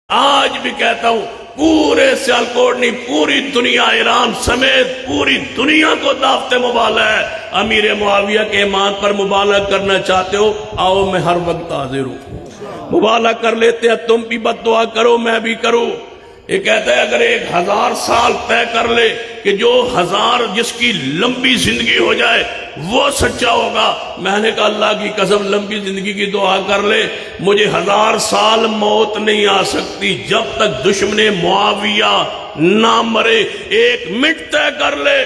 آج بھی کہتا ہوں پورے سیالکوٹ نہیں پوری دنیا ایران سمیت پوری دنیا کو دعوت مبالغہ ہے۔ امیر معاویہ کے ایمان پر مبالغہ کرنا چاہتے ہو آؤ میں ہر وقت حاضر ہوں۔ مبالغہ کر لیتے ہیں تم بھی بد دعا کرو میں بھی کروں۔ یہ کہتا ہے اگر 1000 سال طے کر لے کہ جو 1000 جس کی لمبی زندگی ہو جائے وہ سچا ہوگا، میں نے کہا اللہ کی قسم لمبی زندگی کی دعا کر لے مجھے 1000 سال موت نہیں آ سکتی جب تک دشمن معاویہ نہ مرے۔ 1 منٹ طے کر لے۔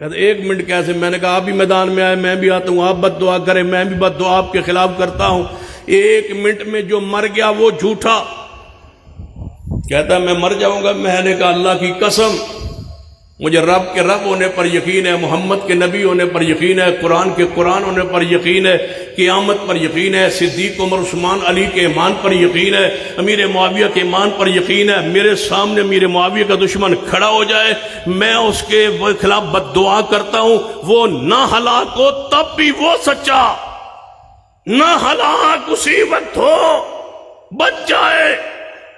کہتے 1 منٹ کیسے؟ میں نے کہا آپ بھی میدان میں آئے میں بھی آتا ہوں، آپ بد دعا کریں میں بھی بد دعا آپ کے خلاف کرتا ہوں۔ 1 منٹ میں جو مر گیا وہ جھوٹا۔ کہتا میں مر جاؤں گا، میں نے کہا اللہ کی قسم مجھے رب کے رب ہونے پر یقین ہے، محمد کے نبی ہونے پر یقین ہے، قرآن کے قرآن ہونے پر یقین ہے، قیامت پر یقین ہے، صدیق عمر عثمان علی کے ایمان پر یقین ہے، امیر معاویہ کے ایمان پر یقین ہے۔ میرے سامنے امیر معاویہ کا دشمن کھڑا ہو جائے میں اس کے خلاف بد دعا کرتا ہوں، وہ نہ ہلاک ہو تب بھی وہ سچا، نہ ہلاک اسی وقت ہو بچ جائے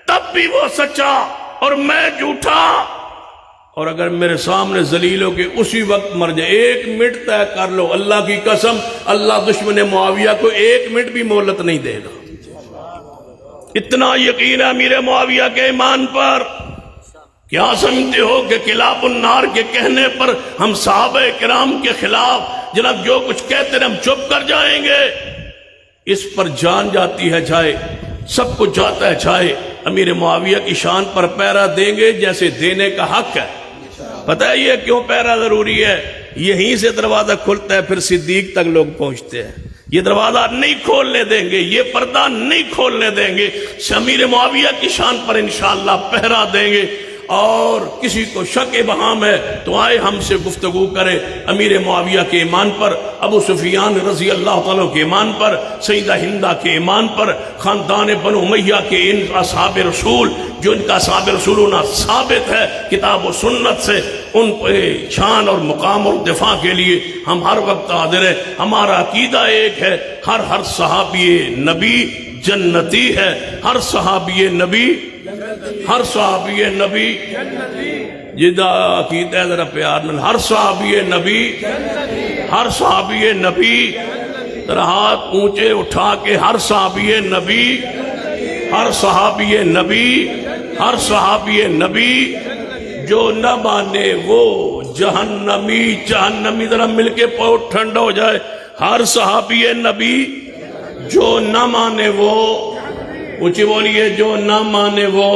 تب بھی وہ سچا اور میں جھوٹا۔ اور اگر میرے سامنے ذلیل ہو کے اسی وقت مر جائے 1 منٹ طے کر لو اللہ کی قسم اللہ دشمن معاویہ کو 1 منٹ بھی مہلت نہیں دے گا۔ اتنا یقین ہے امیر معاویہ کے ایمان پر۔ کیا سمجھتے ہو کہ کلاب النار کے کہنے پر ہم صحابہ کرام کے خلاف جناب جو کچھ کہتے ہیں ہم چپ کر جائیں گے؟ اس پر جان جاتی ہے جائے، سب کچھ جاتا ہے جائے، امیر معاویہ کی شان پر پیرا دیں گے جیسے دینے کا حق ہے۔ پتہ ہے یہ کیوں پیرا ضروری ہے؟ یہیں سے دروازہ کھلتا ہے پھر صدیق تک لوگ پہنچتے ہیں۔ یہ دروازہ نہیں کھولنے دیں گے، یہ پردہ نہیں کھولنے دیں گے، امیر معاویہ کی شان پر انشاءاللہ پہرا دیں گے۔ اور کسی کو شک بہام ہے تو آئے ہم سے گفتگو کرے امیر معاویہ کے ایمان پر، ابو سفیان رضی اللہ تعالیٰ کے ایمان پر، سیدہ ہندہ کے ایمان پر، خاندان بنو امیہ کے ان اصحاب رسول جو ان کا اصحاب رسول ہونا ثابت ہے کتاب و سنت سے، ان پہ شان اور مقام اور دفاع کے لیے ہم ہر وقت حاضر ہیں۔ ہمارا عقیدہ ایک ہے، ہر صحابی نبی جنتی ہے، ہر صحابی نبی ہر صحابی نبی جدا عقیدہ ہے ذرا پیار میں، ہر صحابی نبی ہر صحابی نبی ذرا ہاتھ اونچے اٹھا کے ہر صحابی نبی ہر صحابی نبی ہر صحابی نبی جو نہ مانے وہ جہنمی جہنمی ذرا مل کے پاؤں ٹھنڈا ہو جائے۔ ہر صحابی نبی جو نہ مانے وہ اونچی بولیے جو نہ مانے وہ